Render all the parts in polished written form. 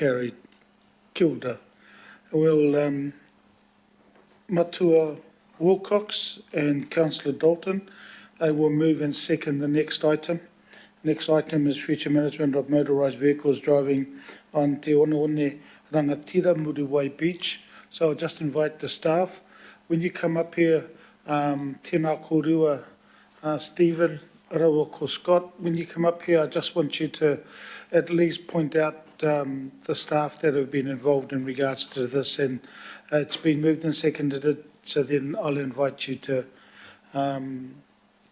carried. Kia ora. Well, Matua Wilcox and Councillor Dalton, they will move and second the next item. Next item is future management of motorised vehicles driving on Te Oneone Rangatira, Muriwai Beach. So I'll just invite the staff. When you come up here, tēnā kōrua, Stephen, Rawa ko Scott, when you come up here, I just want you to at least point out the staff that have been involved in regards to this, and it's been moved and seconded, so then I'll invite you to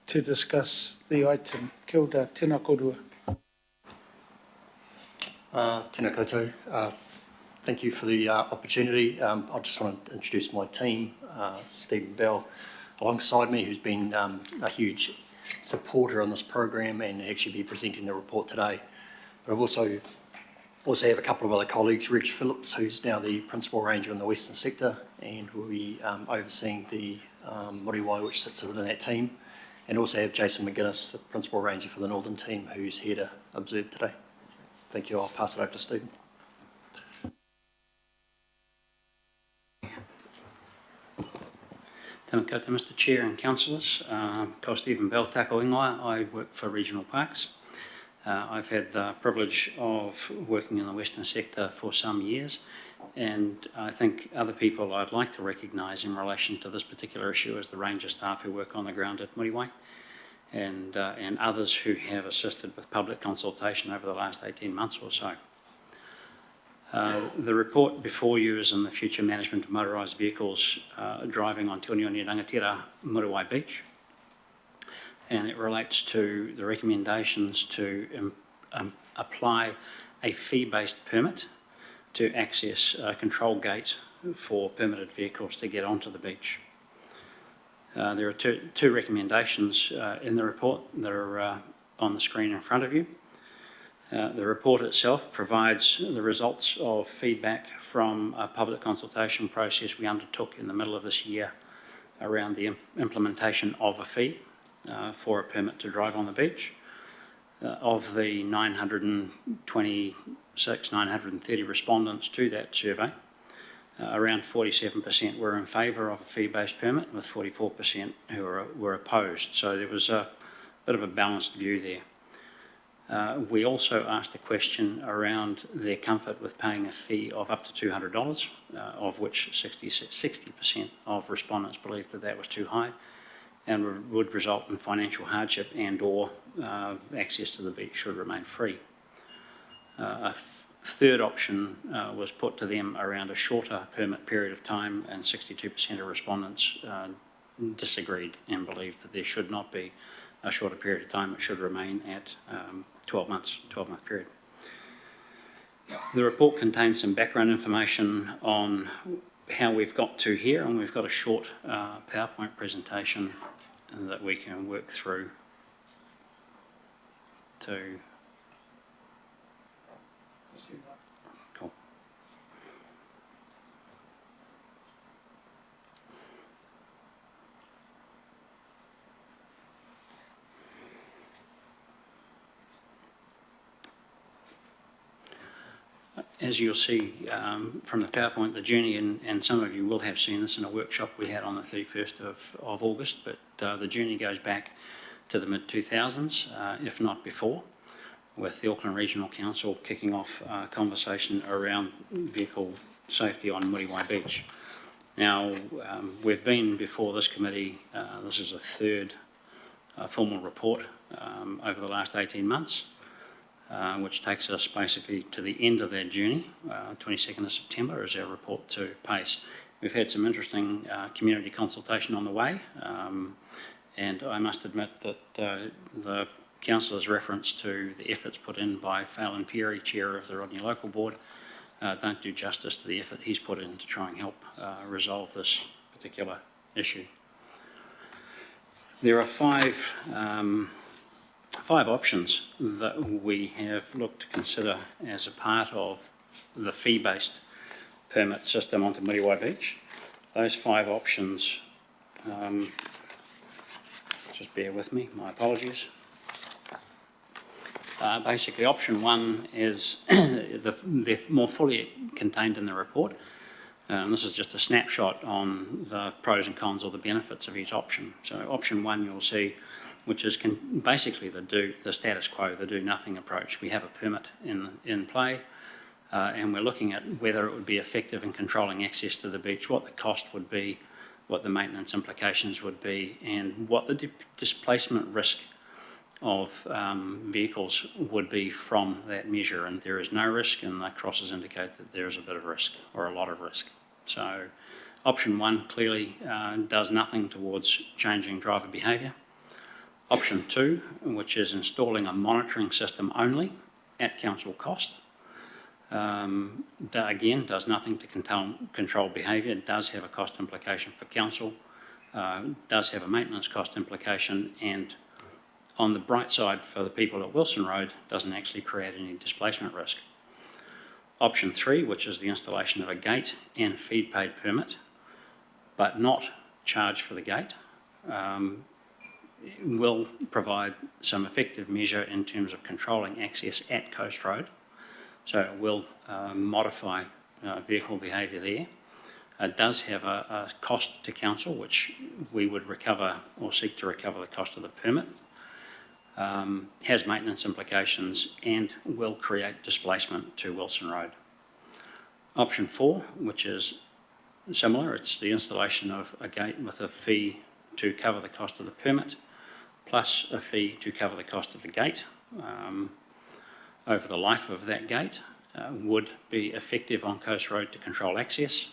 discuss the item. Kia ora, tēnā kōrua. Tēnā koutou. Thank you for the opportunity. I just want to introduce my team, Stephen Bell, alongside me, who's been a huge supporter on this program and actually be presenting the report today. But I've also have a couple of other colleagues, Rich Phillips, who's now the Principal Ranger in the Western Sector and will be overseeing the Muriwai, which sits within that team, and also have Jason McGuinness, the Principal Ranger for the Northern team, who's here to observe today. Thank you. I'll pass it over to Stephen. Tēnā koutou, Mr Chair and Councillors. Ko Stephen Bell, tako ingoa. I work for Regional Parks. I've had the privilege of working in the Western Sector for some years, and I think other people I'd like to recognise in relation to this particular issue is the ranger staff who work on the ground at Muriwai, and others who have assisted with public consultation over the last 18 months or so. The report before you is on the future management of motorised vehicles driving on Te Oneone Rangatira, Muriwai Beach, and it relates to the recommendations to apply a fee-based permit to access a control gate for permitted vehicles to get onto the beach. There are two recommendations in the report that are on the screen in front of you. The report itself provides the results of feedback from a public consultation process we undertook in the middle of this year around the implementation of a fee for a permit to drive on the beach. Of the 930 respondents to that survey, around 47% were in favour of a fee-based permit, with 44% who were opposed. So there was a bit of a balanced view there. We also asked a question around their comfort with paying a fee of up to $200, of which 60% of respondents believed that that was too high and would result in financial hardship and or access to the beach should remain free. A third option was put to them around a shorter permit period of time, and 62% of respondents disagreed and believed that there should not be a shorter period of time. It should remain at 12-month period. The report contains some background information on how we've got to here, and we've got a short PowerPoint presentation that we can work through to. Cool. As you'll see from the PowerPoint, the journey, and some of you will have seen this in a workshop we had on the 31st of August, but the journey goes back to the mid-2000s, if not before, with the Auckland Regional Council kicking off a conversation around vehicle safety on Muriwai Beach. Now, we've been before this committee, this is a third formal report over the last 18 months. Which takes us basically to the end of that journey. 22nd of September is our report to PACE. We've had some interesting community consultation on the way, and I must admit that the councillor's reference to the efforts put in by Phelan Peary, Chair of the Rodney Local Board, don't do justice to the effort he's put in to try and help resolve this particular issue. There are five options that we have looked to consider as a part of the fee-based permit system onto Muriwai Beach. Those five options, just bear with me, my apologies. Basically, option one is they're more fully contained in the report. And this is just a snapshot on the pros and cons or the benefits of each option. So option one you'll see, which is basically the status quo, the do-nothing approach. We have a permit in play, and we're looking at whether it would be effective in controlling access to the beach, what the cost would be, what the maintenance implications would be, and what the displacement risk of vehicles would be from that measure. And there is no risk, and the crosses indicate that there is a bit of risk or a lot of risk. So option one clearly does nothing towards changing driver behaviour. Option two, which is installing a monitoring system only at council cost, that again does nothing to control behaviour. It does have a cost implication for council, does have a maintenance cost implication, and on the bright side for the people at Wilson Road, doesn't actually create any displacement risk. Option three, which is the installation of a gate and feed paid permit, but not charge for the gate, will provide some effective measure in terms of controlling access at Coast Road. So it will modify vehicle behaviour there. It does have a cost to council, which we would recover or seek to recover the cost of the permit. Has maintenance implications and will create displacement to Wilson Road. Option four, which is similar, it's the installation of a gate with a fee to cover the cost of the permit, plus a fee to cover the cost of the gate over the life of that gate, would be effective on Coast Road to control access.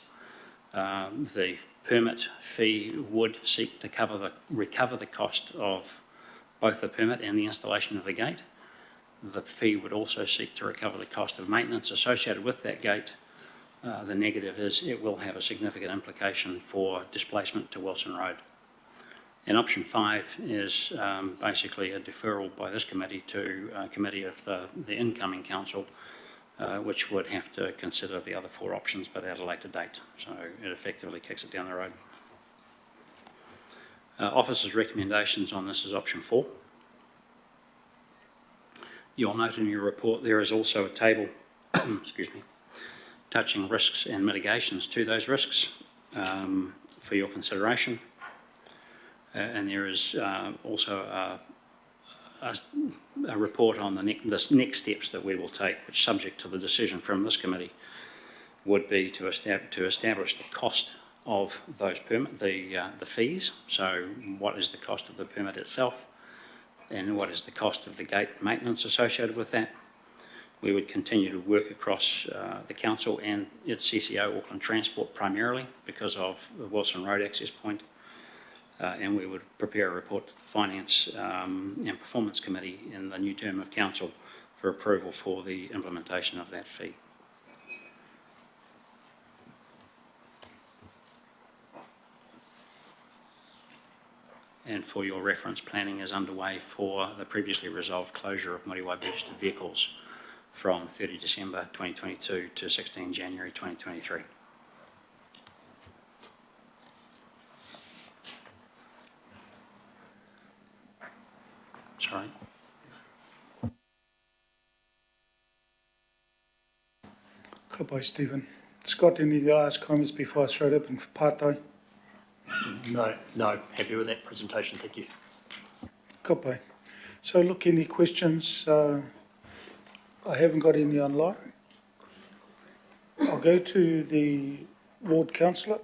The permit fee would seek to recover the cost of both the permit and the installation of the gate. The fee would also seek to recover the cost of maintenance associated with that gate. The negative is it will have a significant implication for displacement to Wilson Road. And option five is basically a deferral by this committee to a committee of the incoming council, which would have to consider the other four options but at a later date. So it effectively kicks it down the road. Officer's recommendations on this is option four. You'll note in your report there is also a table excuse me, touching risks and mitigations to those risks for your consideration. And there is also a report on the next steps that we will take, which, subject to the decision from this committee, would be to establish the cost of those the fees. So what is the cost of the permit itself, and what is the cost of the gate maintenance associated with that. We would continue to work across the council and its CCO, Auckland Transport, primarily because of the Wilson Road access point, and we would prepare a report to the Finance and Performance Committee in the new term of council for approval for the implementation of that fee. And for your reference, planning is underway for the previously resolved closure of Muriwai Beach to vehicles from 30 December 2022 to 16 January 2023. Sorry. Ka pai, Stephen. Scott, any last comments before I throw it open for Pātai? No, happy with that presentation, thank you. Ka pai. So look, any questions? I haven't got any online. I'll go to the ward councillor,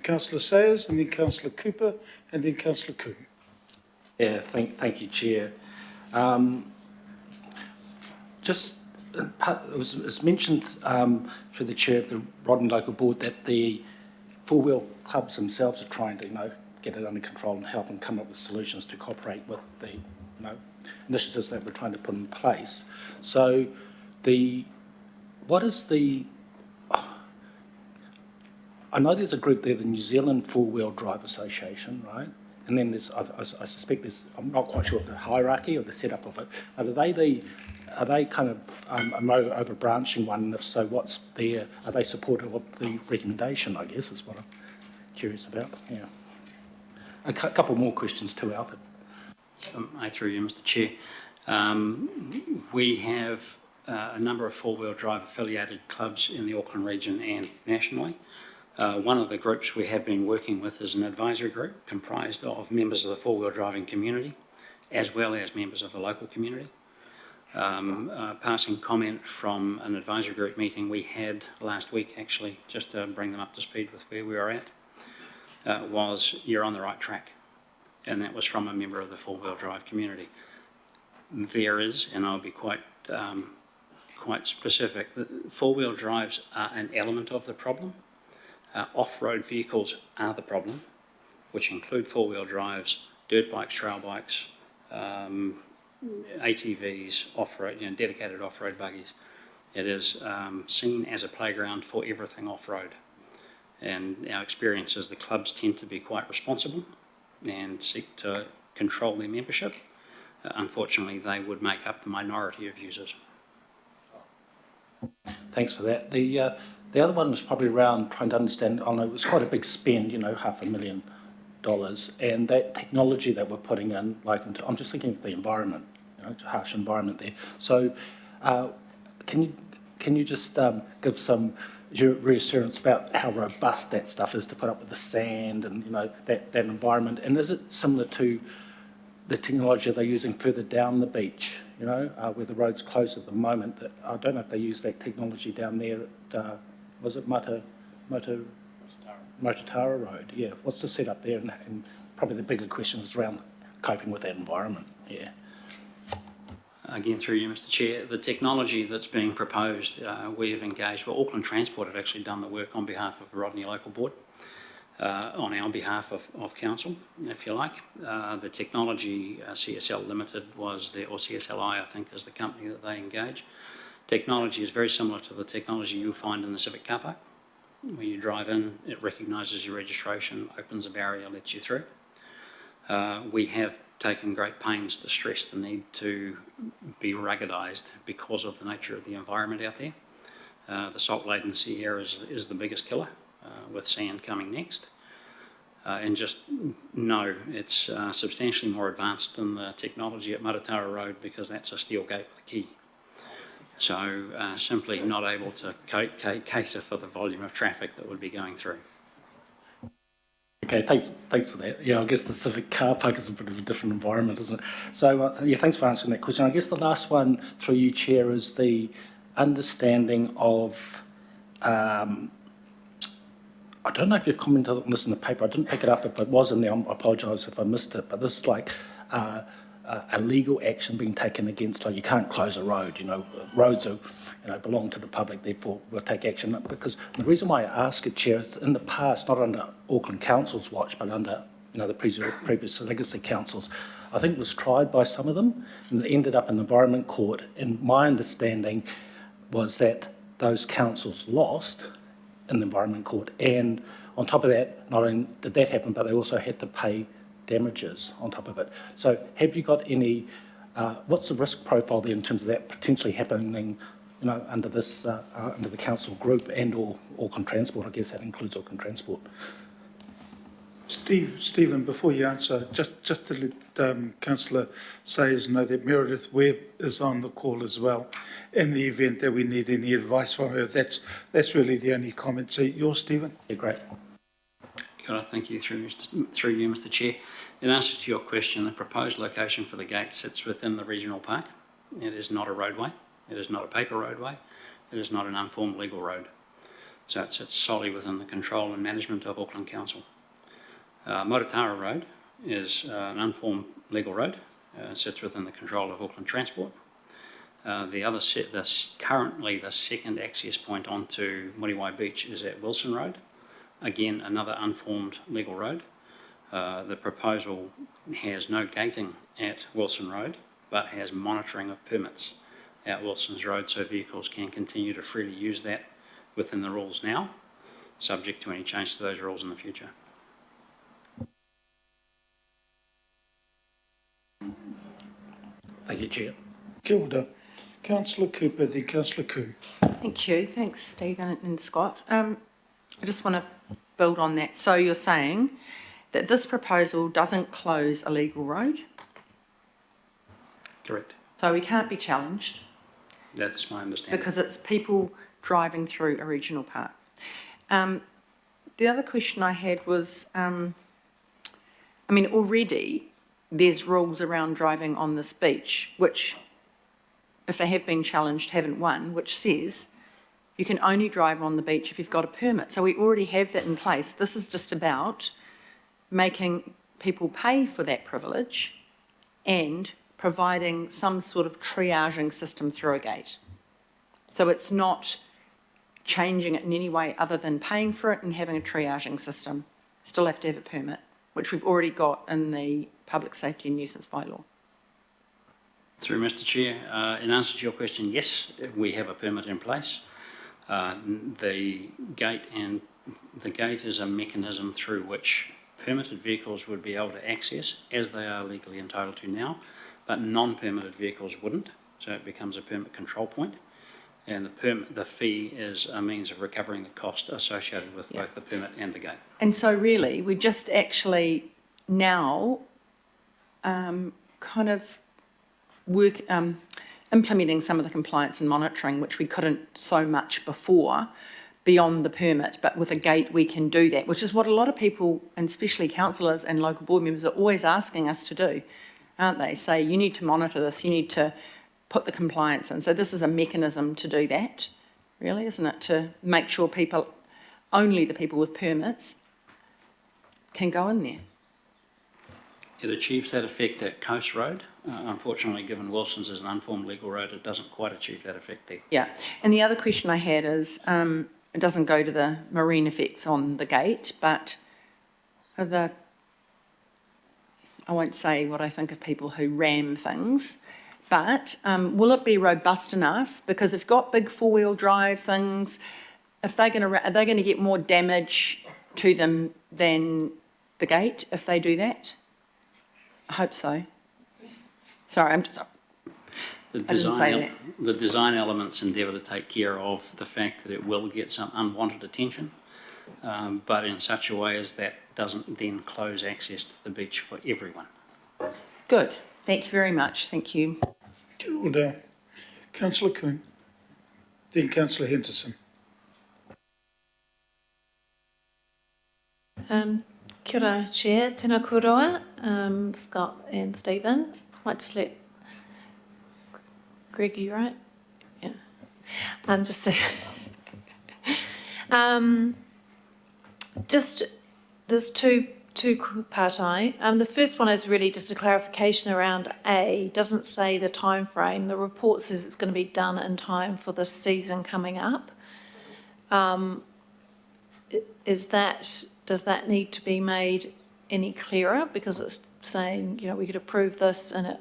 Councillor Sayers, and then Councillor Cooper, and then Councillor Coombe. Yeah, thank you, Chair. It was mentioned through the Chair of the Rod and Local Board that the four-wheel clubs themselves are trying to, get it under control and help and come up with solutions to cooperate with the, initiatives that we're trying to put in place. So, what is the? I know there's a group there, the New Zealand Four-Wheel Drive Association, right? And then there's, I suspect there's, I'm not quite sure of the hierarchy or the setup of it. Are they kind of a over-branching one? And if so, are they supportive of the recommendation, I guess, is what I'm curious about. Yeah. A couple more questions too, Alfred. Through you, Mr. Chair. We have a number of four-wheel drive affiliated clubs in the Auckland region and nationally. One of the groups we have been working with is an advisory group comprised of members of the four-wheel driving community as well as members of the local community. Passing comment from an advisory group meeting we had last week, actually, just to bring them up to speed with where we are at, was you're on the right track. And that was from a member of the four-wheel drive community. There is, and I'll be quite specific, that four-wheel drives are an element of the problem. Off-road vehicles are the problem, which include four-wheel drives, dirt bikes, trail bikes, ATVs, off-road, dedicated off-road buggies. It is seen as a playground for everything off-road. And our experience is the clubs tend to be quite responsible and seek to control their membership. Unfortunately, they would make up the minority of users. Thanks for that. The other one was probably around trying to understand, I know it was quite a big spend, $500,000, and that technology that we're putting in, I'm just thinking of the environment, it's a harsh environment there. So can you just give some reassurance about how robust that stuff is to put up with the sand and, that environment? And is it similar to the technology they're using further down the beach, where the road's closed at the moment? That I don't know if they use that technology down there at, was it Motatara Road? Yeah, what's the setup there? And probably the bigger question is around coping with that environment, yeah. Again, through you, Mr. Chair, the technology that's being proposed, we have engaged, Auckland Transport have actually done the work on behalf of the Rodney Local Board, on our behalf of council, if you like. The technology, CSL Limited or CSLI, I think, is the company that they engage. Technology is very similar to the technology you'll find in the Civic car park. When you drive in, it recognises your registration, opens a barrier, lets you through. We have taken great pains to stress the need to be ruggedised because of the nature of the environment out there. The salt latency here is the biggest killer, with sand coming next. And just know it's substantially more advanced than the technology at Motatara Road, because that's a steel gate with a key. So simply not able to cater for the volume of traffic that would be going through. Okay, thanks for that. Yeah, I guess the Civic car park is a bit of a different environment, isn't it? So, thanks for answering that question. I guess the last one through you, Chair, is the understanding of, I don't know if you've commented on this in the paper. I didn't pick it up. If it was in there, I apologise if I missed it. But this is like a legal action being taken against, you can't close a road. Roads are, belong to the public, therefore we'll take action. Because the reason why I ask it, Chair, is in the past, not under Auckland Council's watch, but under the previous legacy councils, I think it was tried by some of them and it ended up in the Environment Court. And my understanding was that those councils lost in the Environment Court, and on top of that, not only did that happen, but they also had to pay damages on top of it. So have you got any, what's the risk profile there in terms of that potentially happening, under this, under the council group and or Auckland Transport? I guess that includes Auckland Transport. Stephen, before you answer, just to let Councillor Sayers know that Meredith Webb is on the call as well, in the event that we need any advice from her. That's really the only comment. So yours, Stephen? Yeah, great. Thank you, through you, Mr. Chair. In answer to your question, the proposed location for the gate sits within the regional park. It is not a roadway. It is not a paper roadway. It is not an unformed legal road. So it sits solely within the control and management of Auckland Council. Motatara Road is an unformed legal road. It sits within the control of Auckland Transport. Currently the second access point onto Muriwai Beach is at Wilson Road. Again, another unformed legal road. The proposal has no gating at Wilson Road, but has monitoring of permits at Wilson's Road, so vehicles can continue to freely use that within the rules now, subject to any change to those rules in the future. Thank you, Chair. Kia ora. Councillor Cooper, then Councillor Coon. Thank you. Thanks, Stephen and Scott. I just want to build on that. So you're saying that this proposal doesn't close a legal road? Correct. So we can't be challenged That's my understanding. because it's people driving through a regional park. The other question I had was, already there's rules around driving on this beach, which, if they have been challenged, haven't won, which says you can only drive on the beach if you've got a permit. So we already have that in place. This is just about making people pay for that privilege and providing some sort of triaging system through a gate. So it's not changing it in any way other than paying for it and having a triaging system. Still have to have a permit, which we've already got in the Public Safety and Nuisance Bylaw. Through Mr Chair, in answer to your question, yes, we have a permit in place. The gate is a mechanism through which permitted vehicles would be able to access, as they are legally entitled to now, but non-permitted vehicles wouldn't, so it becomes a permit control point. And the fee is a means of recovering the cost associated with both the permit and the gate. And so really, we're just actually now implementing some of the compliance and monitoring, which we couldn't so much before, beyond the permit. But with a gate, we can do that, which is what a lot of people, and especially councillors and local board members, are always asking us to do, aren't they? Say, you need to monitor this, you need to put the compliance in. So this is a mechanism to do that, really, isn't it? To make sure people, only the people with permits, can go in there. It achieves that effect at Coast Road. Unfortunately, given Wilson's is an unformed legal road, it doesn't quite achieve that effect there. Yeah, and the other question I had is, it doesn't go to the marine effects on the gate, but I won't say what I think of people who ram things, but will it be robust enough? Because if you've got big four-wheel drive things, are they going to get more damage to them than the gate if they do that? I hope so. Sorry, I didn't say that. The design elements endeavour to take care of the fact that it will get some unwanted attention, but in such a way as that doesn't then close access to the beach for everyone. Good. Thank you very much. Thank you. Kia ora. Councillor Kuhn, then Councillor Henderson. Kia ora, Chair, tēnā kouroa, Scott and Stephen. Might just let Greggy, right? Yeah. Just there's two partai. The first one is really just a clarification around A. Doesn't say the time frame. The report says it's going to be done in time for the season coming up. Does that need to be made any clearer? Because it's saying, we could approve this and it,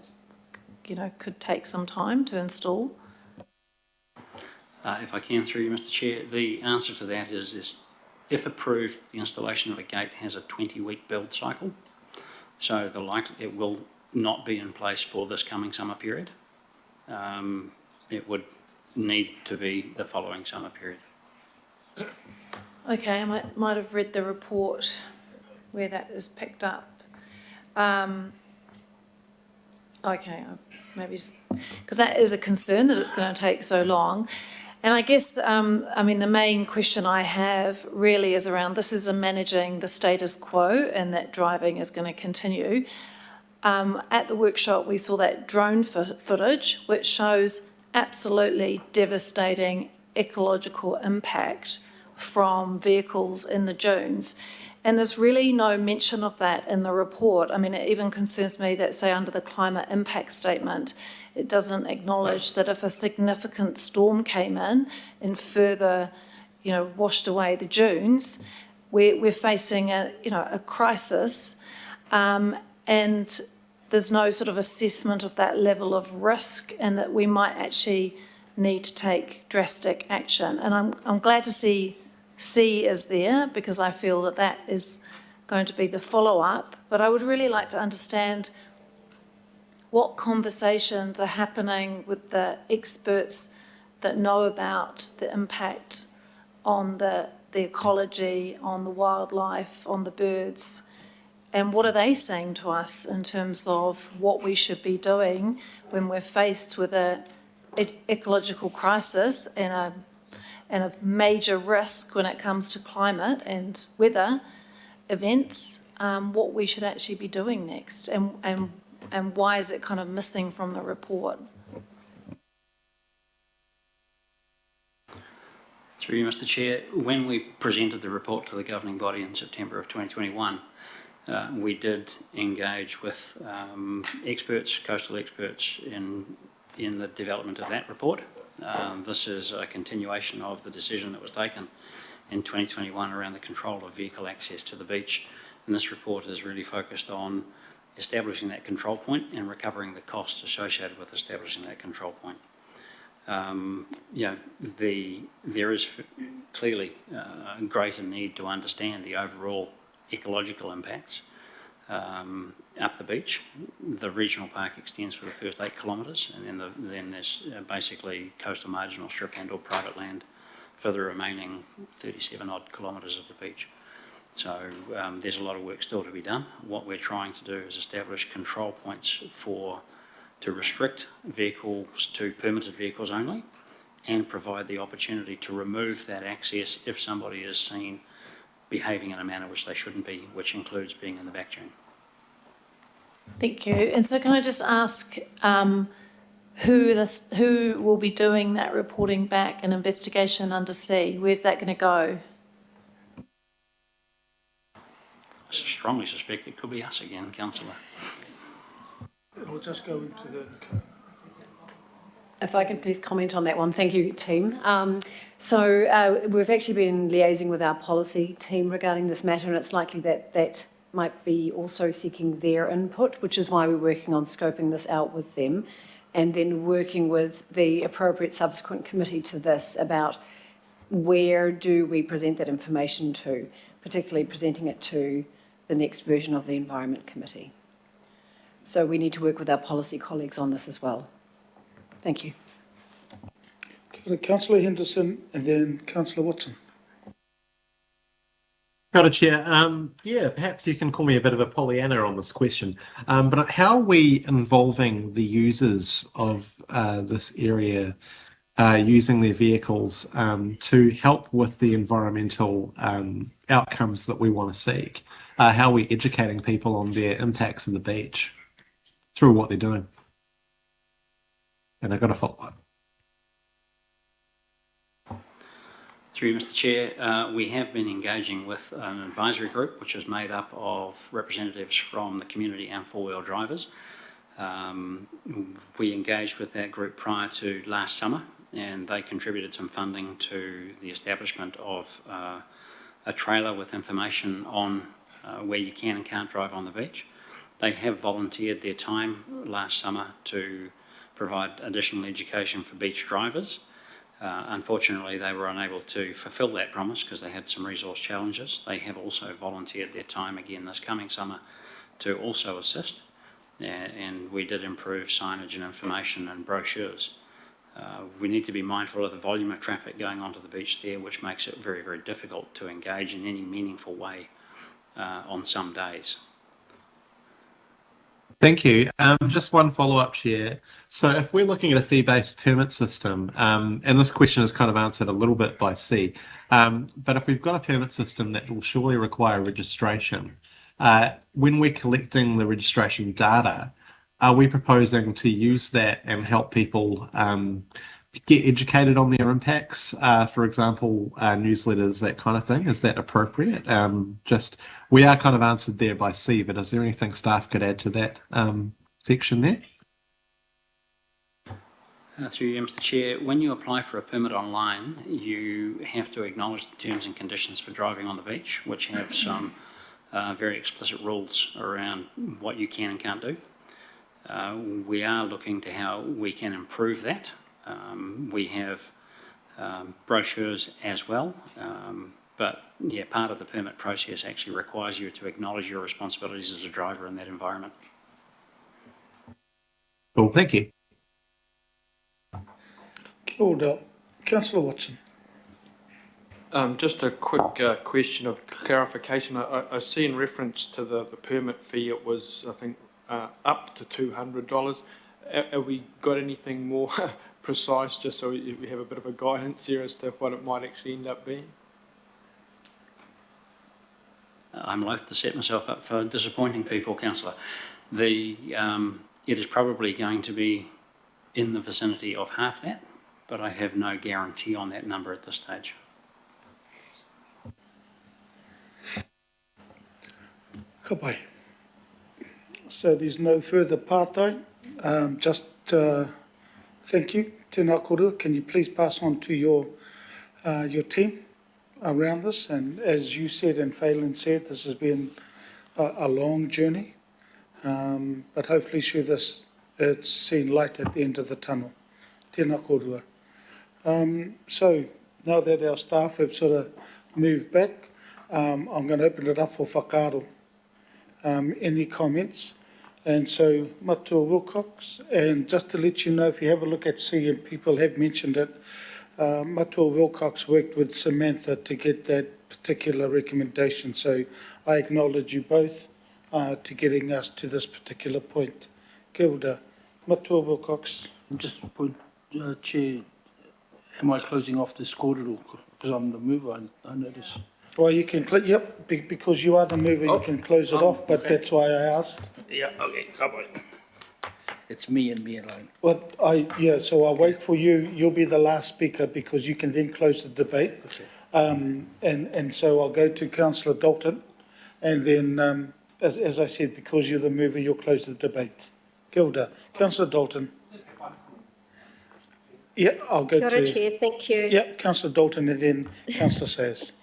could take some time to install. If I can, through you, Mr Chair, the answer to that is if approved, the installation of a gate has a 20-week build cycle. So it will not be in place for this coming summer period. It would need to be the following summer period. Okay, I might have read the report where that is picked up. Okay, maybe because that is a concern that it's going to take so long. And I guess, the main question I have really is around this is managing the status quo and that driving is going to continue. At the workshop, we saw that drone footage, which shows absolutely devastating ecological impact from vehicles in the dunes. And there's really no mention of that in the report. It even concerns me that, say, under the climate impact statement, it doesn't acknowledge that if a significant storm came in and further, washed away the dunes, we're facing a crisis, and there's no sort of assessment of that level of risk and that we might actually need to take drastic action. And I'm glad to see C is there because I feel that is going to be the follow-up. But I would really like to understand what conversations are happening with the experts that know about the impact on the ecology, on the wildlife, on the birds, And what are they saying to us in terms of what we should be doing when we're faced with a ecological crisis and a major risk when it comes to climate and weather events, what we should actually be doing next, and why is it kind of missing from the report? Through you, Mr. Chair, when we presented the report to the governing body in September of 2021, we did engage with experts, coastal experts, in the development of that report. This is a continuation of the decision that was taken in 2021 around the control of vehicle access to the beach. And this report is really focused on establishing that control point and recovering the costs associated with establishing that control point. There is clearly a greater need to understand the overall ecological impacts up the beach. The regional park extends for the first 8 kilometres, and then there's basically coastal marginal strip and or private land for the remaining 37 odd kilometres of the beach. So there's a lot of work still to be done. What we're trying to do is establish control points to restrict vehicles to permitted vehicles only, and provide the opportunity to remove that access if somebody is seen behaving in a manner which they shouldn't be, which includes being in the back dune. Thank you. And so can I just ask who will be doing that reporting back and investigation under sea? Where's that going to go? I strongly suspect it could be us again, Councillor. It'll just go into the... If I can please comment on that one. Thank you, team. We've actually been liaising with our policy team regarding this matter, and it's likely that that might be also seeking their input, which is why we're working on scoping this out with them, and then working with the appropriate subsequent committee to this about where do we present that information to, particularly presenting it to the next version of the Environment Committee. So we need to work with our policy colleagues on this as well. Thank you. Councillor Henderson and then Councillor Watson. Got Chair. Perhaps you can call me a bit of a Pollyanna on this question, but how are we involving the users of this area using their vehicles to help with the environmental outcomes that we want to seek? How are we educating people on their impacts on the beach through what they're doing? And I've got a follow-up. Through you, Mr. Chair, we have been engaging with an advisory group which is made up of representatives from the community and four-wheel drivers. We engaged with that group prior to last summer, and they contributed some funding to the establishment of a trailer with information on where you can and can't drive on the beach. They have volunteered their time last summer to provide additional education for beach drivers. Unfortunately, they were unable to fulfil that promise because they had some resource challenges. They have also volunteered their time again this coming summer to also assist, and we did improve signage and information and brochures. We need to be mindful of the volume of traffic going onto the beach there, which makes it very, very difficult to engage in any meaningful way on some days. Thank you. Just one follow-up, Chair. So if we're looking at a fee-based permit system, and this question is kind of answered a little bit by C, but if we've got a permit system that will surely require registration, when we're collecting the registration data, are we proposing to use that and help people get educated on their impacts? For example, newsletters, that kind of thing. Is that appropriate? We are kind of answered there by C, but is there anything staff could add to that section there? Through you, Mr. Chair, when you apply for a permit online, you have to acknowledge the terms and conditions for driving on the beach, which have some very explicit rules around what you can and can't do. We are looking to how we can improve that. We have brochures as well, but yeah, part of the permit process actually requires you to acknowledge your responsibilities as a driver in that environment. Cool, thank you. Kia ora. Councillor Watson. Just a quick question of clarification. I see in reference to the permit fee, it was, I think, up to $200. Have we got anything more precise, just so we have a bit of a guidance here as to what it might actually end up being? I'm loath to set myself up for disappointing people, councillor. It is probably going to be in the vicinity of half that, but I have no guarantee on that number at this stage. Ka pai. So there's no further pārtai. Thank you. Tēnā korua. Can you please pass on to your team around this? And as you said and Phelan said, this has been a long journey. But hopefully through this, it's seen light at the end of the tunnel. Tēnā korua. So now that our staff have sort of moved back, I'm going to open it up for whakaaro. Any comments? And so, Matua Wilcox, and just to let you know, if you have a look at C, and people have mentioned it, Matua Wilcox worked with Samantha to get that particular recommendation. So I acknowledge you both to getting us to this particular point. Kia ora. Matua Wilcox. Just put, Chair, am I closing off this corridor? Because I'm the mover, I notice. Well, you can, yep, because you are the mover, you can close it off, but okay. that's why I asked. Yeah, okay, come on. It's me and me alone. Well, so I'll wait for you. You'll be the last speaker because you can then close the debate. Okay. And so I'll go to Councillor Dalton, and then, as I said, because you're the mover, you'll close the debate. Kia ora. Councillor Dalton. Yeah, I'll go Kia ora, Chair, thank you. Yeah, Councillor Dalton and then Councillor Sayers.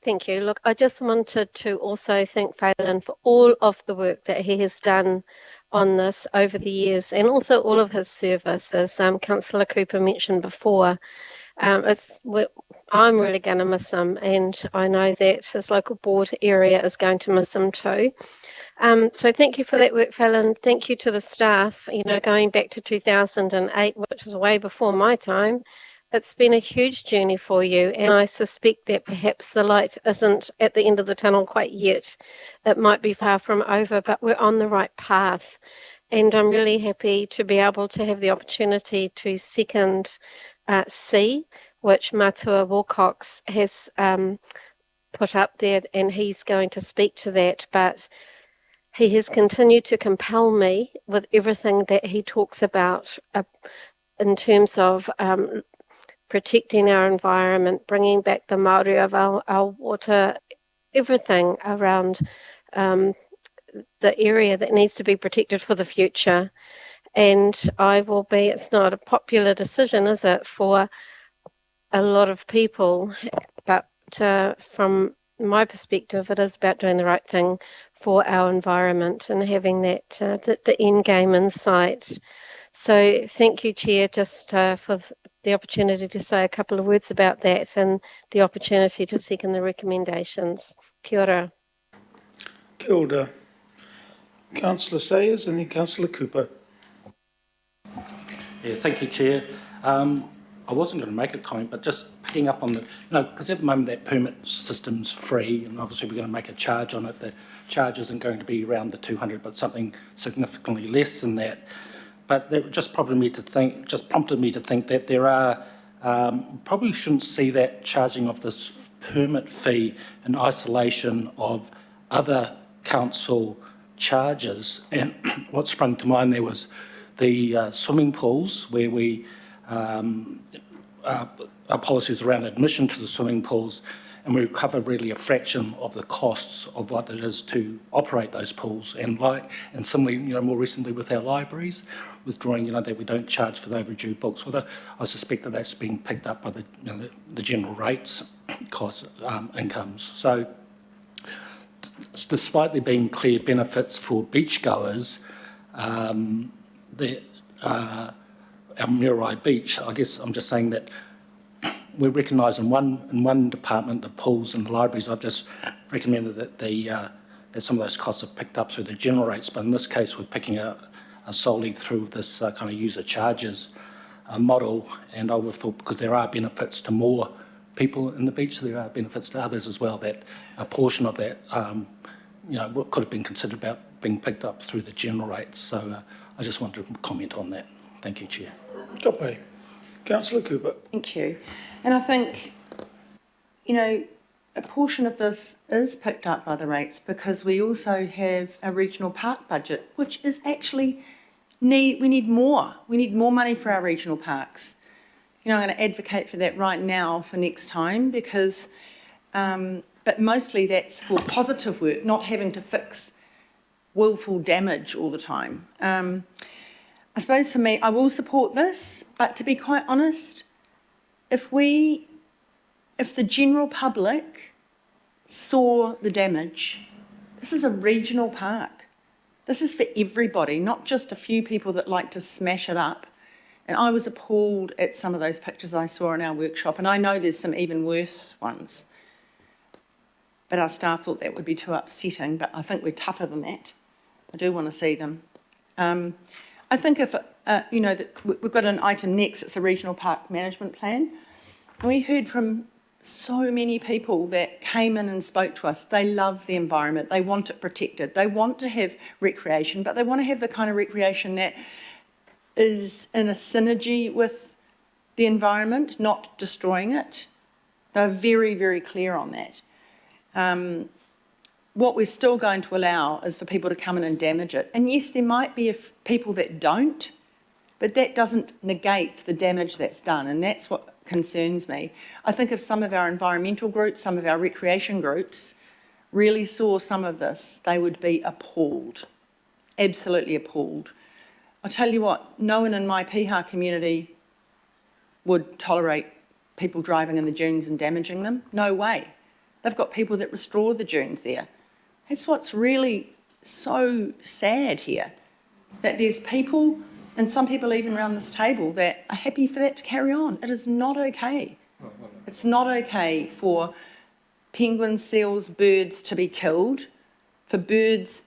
Thank you. Look, I just wanted to also thank Phelan for all of the work that he has done on this over the years, and also all of his service, as Councillor Cooper mentioned before. I'm really going to miss him, and I know that his local board area is going to miss him too. So thank you for that work, Phelan. Thank you to the staff. You know, going back to 2008, which is way before my time, it's been a huge journey for you, and I suspect that perhaps the light isn't at the end of the tunnel quite yet. It might be far from over, but we're on the right path. And I'm really happy to be able to have the opportunity to second C, which Matua Wilcox has put up there, and he's going to speak to that. But he has continued to compel me with everything that he talks about in terms of protecting our environment, bringing back the Māori of our water, everything around the area that needs to be protected for the future. And it's not a popular decision, is it, for a lot of people, but from my perspective, it is about doing the right thing for our environment and having that the end game in sight. So thank you, Chair, just for the opportunity to say a couple of words about that and the opportunity to second the recommendations. Kia ora. Kia ora. Councillor Sayers and then Councillor Cooper. Yeah, thank you, Chair. I wasn't going to make a comment, but just picking up on because at the moment that permit system's free, and obviously we're going to make a charge on it. The charge isn't going to be around the 200, but something significantly less than that. But that just prompted me to think that there are, probably shouldn't see that charging of this permit fee in isolation of other council charges. And what sprung to mind there was the swimming pools, where we, our policies around admission to the swimming pools, and we recover really a fraction of the costs of what it is to operate those pools. And similarly, more recently with our libraries, withdrawing, that we don't charge for the overdue books. Well, I suspect that that's being picked up by the general rates cost incomes. So, despite there being clear benefits for beachgoers, our Mirai Beach, I guess I'm just saying that we recognise in one department, the pools and the libraries, I've just recommended that that some of those costs are picked up through the general rates, but in this case we're picking out solely through this kind of user charges model, and I would have thought because there are benefits to more people in the beach, there are benefits to others as well, that a portion of that, what could have been considered about being picked up through the general rates. So I just wanted to comment on that. Thank you, Chair. Tope. Councillor Cooper. Thank you. And I think, a portion of this is picked up by the rates because we also have a regional park budget, which is actually we need more. We need more money for our regional parks. I'm going to advocate for that right now for next time because, but mostly that's for positive work, not having to fix willful damage all the time. I suppose for me, I will support this, but to be quite honest, if the general public saw the damage, this is a regional park. This is for everybody, not just a few people that like to smash it up. And I was appalled at some of those pictures I saw in our workshop, and I know there's some even worse ones. But our staff thought that would be too upsetting, but I think we're tougher than that. I do want to see them. I think if, that we've got an item next, it's a regional park management plan. And we heard from so many people that came in and spoke to us. They love the environment. They want it protected. They want to have recreation, but they want to have the kind of recreation that is in a synergy with the environment, not destroying it. They're very, very clear on that. What we're still going to allow is for people to come in and damage it. And yes, there might be people that don't, but that doesn't negate the damage that's done, and that's what concerns me. I think if some of our environmental groups, some of our recreation groups really saw some of this, they would be appalled, absolutely appalled. I'll tell you what, no one in my Piha community would tolerate people driving in the dunes and damaging them. No way. They've got people that restore the dunes there. That's what's really so sad here, that there's people, and some people even around this table, that are happy for that to carry on. It is not okay. It's not okay for penguins, seals, birds to be killed, for birds'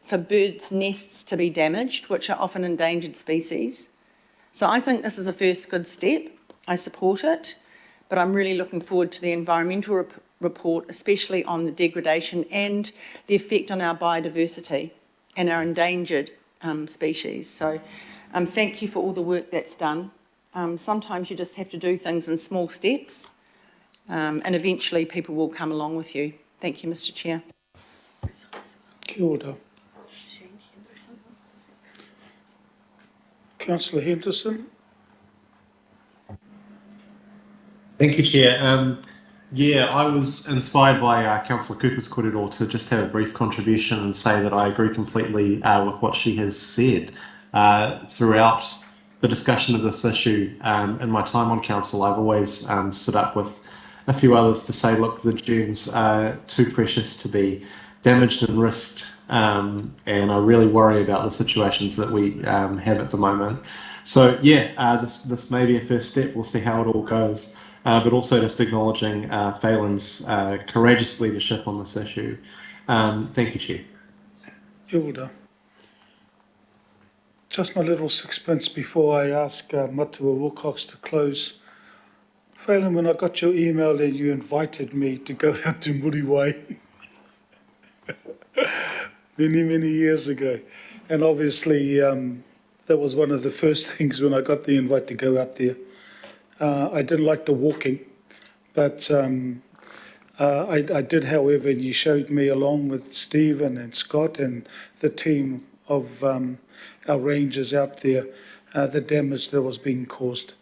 nests to be damaged, which are often endangered species. So I think this is a first good step. I support it, but I'm really looking forward to the environmental report, especially on the degradation and the effect on our biodiversity and our endangered species. So thank you for all the work that's done. Sometimes you just have to do things in small steps, and eventually people will come along with you. Thank you, Mr. Chair. Kia ora. Councillor Henderson. Thank you, Chair. I was inspired by Councillor Cooper's korero to just have a brief contribution and say that I agree completely with what she has said. Throughout the discussion of this issue, in my time on council, I've always stood up with a few others to say, look, the dunes are too precious to be damaged and risked, and I really worry about the situations that we have at the moment. So this may be a first step. We'll see how it all goes, but also just acknowledging Phelan's courageous leadership on this issue. Thank you, Chair. Kia ora. Just my little sixpence before I ask Matua Wilcox to close. Phelan, when I got your email and you invited me to go out to Muriwai many, many years ago, and obviously that was one of the first things when I got the invite to go out there. I didn't like the walking, but I did, however, and you showed me along with Stephen and Scott and the team of our rangers out there, the damage that was being caused.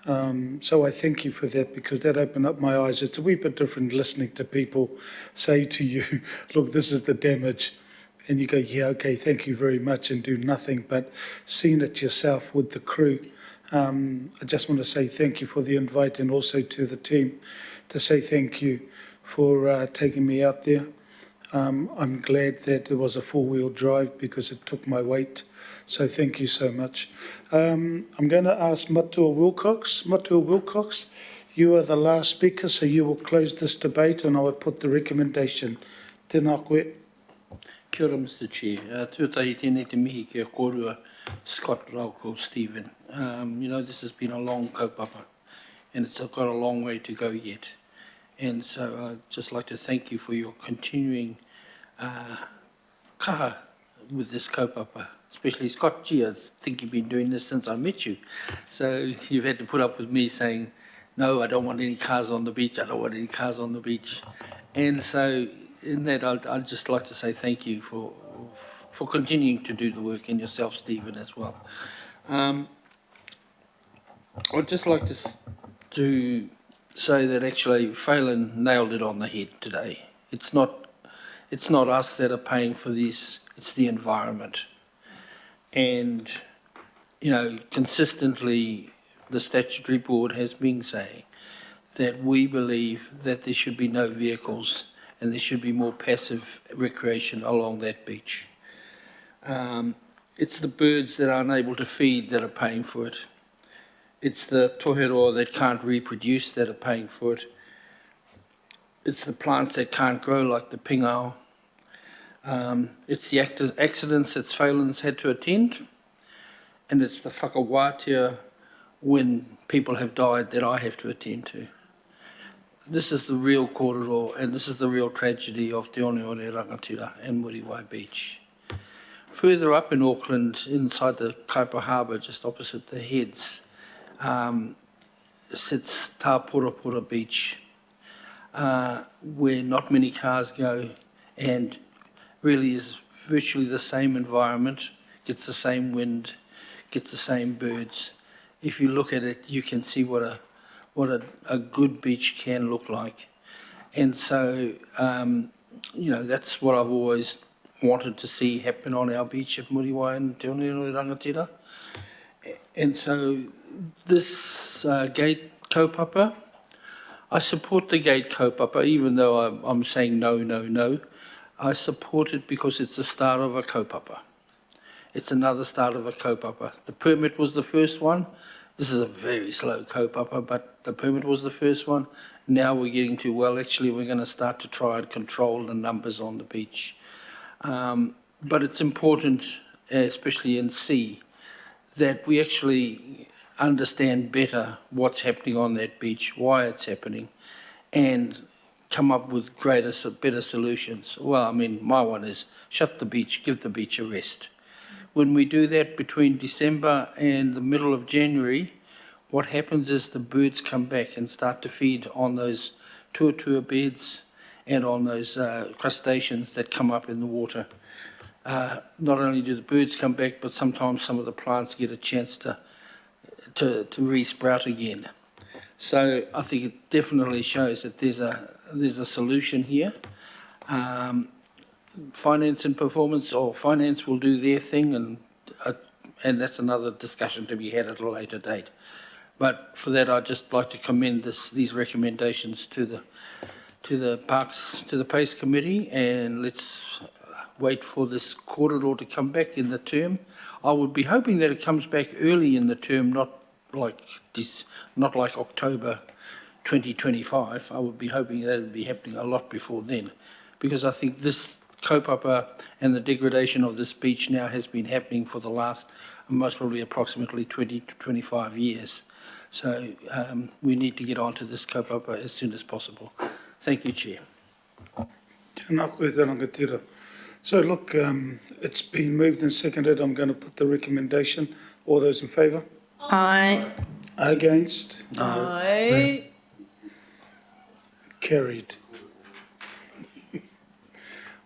So I thank you for that, because that opened up my eyes. It's a wee bit different listening to people say to you, look, this is the damage. And you go, yeah, okay, thank you very much, and do nothing. But seeing it yourself with the crew, I just want to say thank you for the invite, and also to the team to say thank you for taking me out there. I'm glad that it was a four-wheel drive, because it took my weight. So thank you so much. I'm going to ask Matua Wilcox. Matua Wilcox, you are the last speaker, so you will close this debate, and I will put the recommendation. Tēnā koe. Kia ora, Mr. Chair. Tuatahi tēnei te mihi kia kōrua Scott Rauko, Stephen. This has been a long kaupapa, and it's got a long way to go yet. And so I'd just like to thank you for your continuing kaha with this kaupapa, especially Scott. Gee, I think you've been doing this since I met you. So you've had to put up with me saying, no, I don't want any cars on the beach, I don't want any cars on the beach. And so in that, I'd just like to say thank you for continuing to do the work, and yourself, Stephen, as well. I'd just like to say that actually Phelan nailed it on the head today. It's not us that are paying for this, it's the environment. And, consistently the statutory board has been saying that we believe that there should be no vehicles and there should be more passive recreation along that beach. It's the birds that are unable to feed that are paying for it. It's the toheroa that can't reproduce that are paying for it. It's the plants that can't grow like the pingao. It's the accidents that Phelan's had to attend. And it's the whakawātea when people have died that I have to attend to. This is the real kōrero, and this is the real tragedy of Te One Ore Rangatira and Muriwai Beach. Further up in Auckland, inside the Kaipa Harbour, just opposite the heads, sits Tā Pura Beach, where not many cars go, and really is virtually the same environment, gets the same wind, gets the same birds. If you look at it, you can see what a good beach can look like. And so, that's what I've always wanted to see happen on our beach at Muriwai and Te One Ore Rangatira. And so this gate kaupapa, I support the gate kaupapa, even though I'm saying no. I support it because it's the start of a kaupapa. It's another start of a kaupapa. The permit was the first one. This is a very slow kaupapa, but the permit was the first one. Now we're getting to, actually we're going to start to try and control the numbers on the beach. But it's important, especially in sea, that we actually understand better what's happening on that beach, why it's happening, and come up with better solutions. My one is shut the beach, give the beach a rest. When we do that between December and the middle of January, what happens is the birds come back and start to feed on those tuatua beds and on those crustaceans that come up in the water. Not only do the birds come back, but sometimes some of the plants get a chance to re-sprout again. So I think it definitely shows that there's a solution here. Finance and performance, or finance will do their thing, and that's another discussion to be had at a later date. But for that, I'd just like to commend these recommendations to the PACE Committee, and let's wait for this kōrero to come back in the term. I would be hoping that it comes back early in the term, not like October 2025. I would be hoping that it would be happening a lot before then, because I think this kaupapa and the degradation of this beach now has been happening for the last most probably approximately 20 to 25 years. So we need to get onto this kaupapa as soon as possible. Thank you, Chair. Tēnā koe te rangatira. So look, it's been moved and seconded. I'm going to put the recommendation. All those in favour? Aye. Against? Aye. Carried.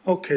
Okay.